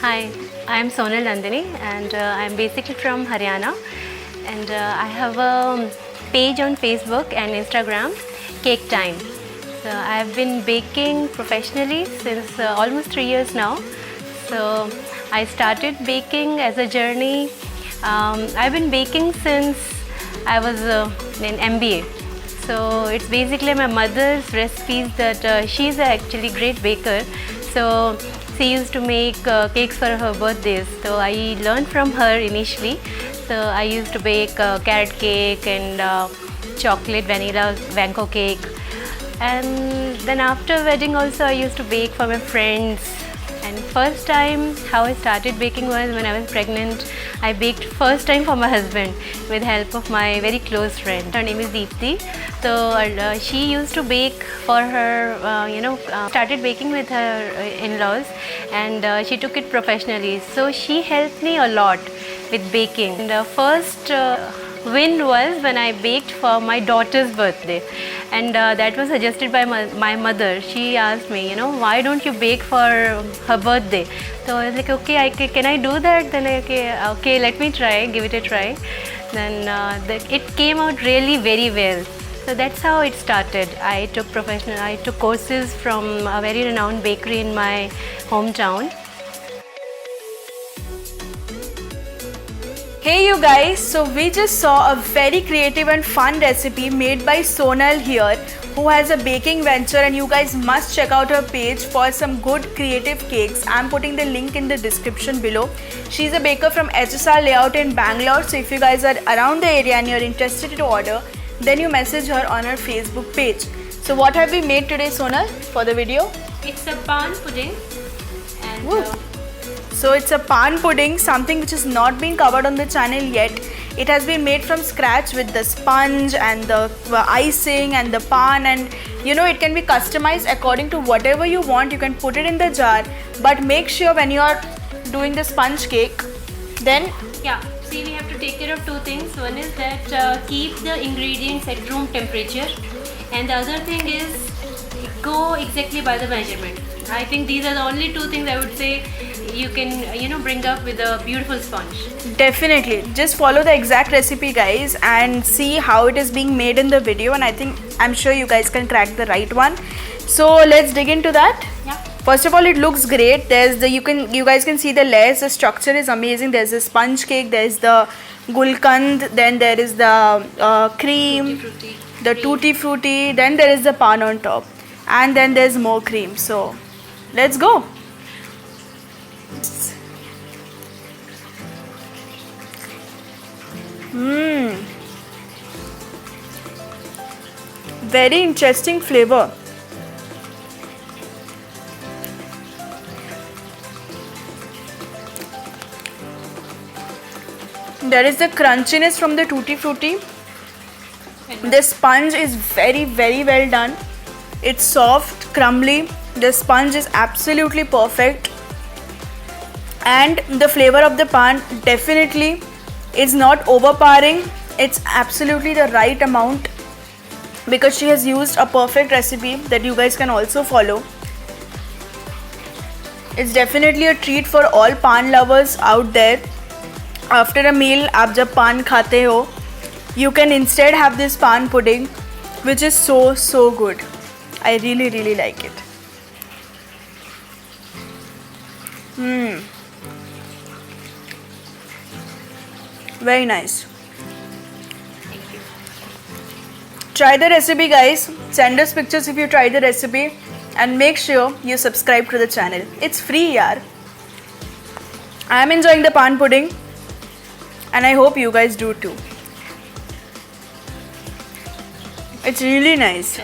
Hi, I am Sonal Nandini and I am basically from Haryana, and I have a page on Facebook and Instagram, Cake Time. So I have been baking professionally since almost 3 years now. So I started baking as a journey. I've been baking since I was in MBA. So it's basically my mother's recipes that she's actually great baker. So she used to make cakes for her birthdays. So I learned from her initially. So I used to bake carrot cake and chocolate vanilla vanco cake. And then after wedding also I used to bake for my friends. And first time how I started baking was when I was pregnant. I baked first time for my husband with help of my very close friend. Her name is Deepthi. So she used to bake for her, started baking with her in-laws, and she took it professionally. So she helped me a lot with baking. And the first win was when I baked for my daughter's birthday, and that was suggested by my mother. She asked me, why don't you bake for her birthday? So I was like, okay, can I do that? Then okay, let me try, give it a try. Then it came out really very well. So that's how it started. I took courses from a very renowned bakery in my hometown. Hey you guys, so we just saw a very creative and fun recipe made by Sonal here, who has a baking venture, and you guys must check out her page for some good creative cakes. I'm putting the link in the description below. She's a baker from HSR Layout in Bangalore, so if you guys are around the area and you're interested to order, then you message her on her Facebook page. So what have we made today, Sonal, for the video? It's a pan pudding, and so it's a pan pudding, something which has not been covered on the channel yet. It has been made from scratch with the sponge and the icing and the pan, and it can be customized according to whatever you want. You can put it in the jar, but make sure when you are doing the sponge cake, then see, we have to take care of two things. One is that keep the ingredients at room temperature, and the other thing is go exactly by the measurement. I think these are the only two things I would say you can bring up with a beautiful sponge. Definitely just follow the exact recipe, guys, and see how it is being made in the video, and I'm sure you guys can crack the right one. So let's dig into that. First of all, it looks great. There's you guys can see the layers. The structure is amazing. There's a sponge cake, there's the gulkand, then there is the cream, the tutti frutti, then there is the pan on top, and then there's more cream. So let's go. Very interesting flavor. There is the crunchiness from the tutti frutti. The sponge is very, very well done. It's soft, crumbly. The sponge is absolutely perfect. And the flavor of the pan definitely is not overpowering. It's absolutely the right amount, because she has used a perfect recipe that you guys can also follow. It's definitely a treat for all pan lovers out there. After a meal, आप जब pan खाते हो, you can instead have this pan pudding, which is so good. I really like it. Very nice. Try the recipe, guys. Send us pictures if you try the recipe, and make sure you subscribe to the channel. It's free, yaar. I am enjoying the pan pudding, and I hope you guys do too. It's really nice.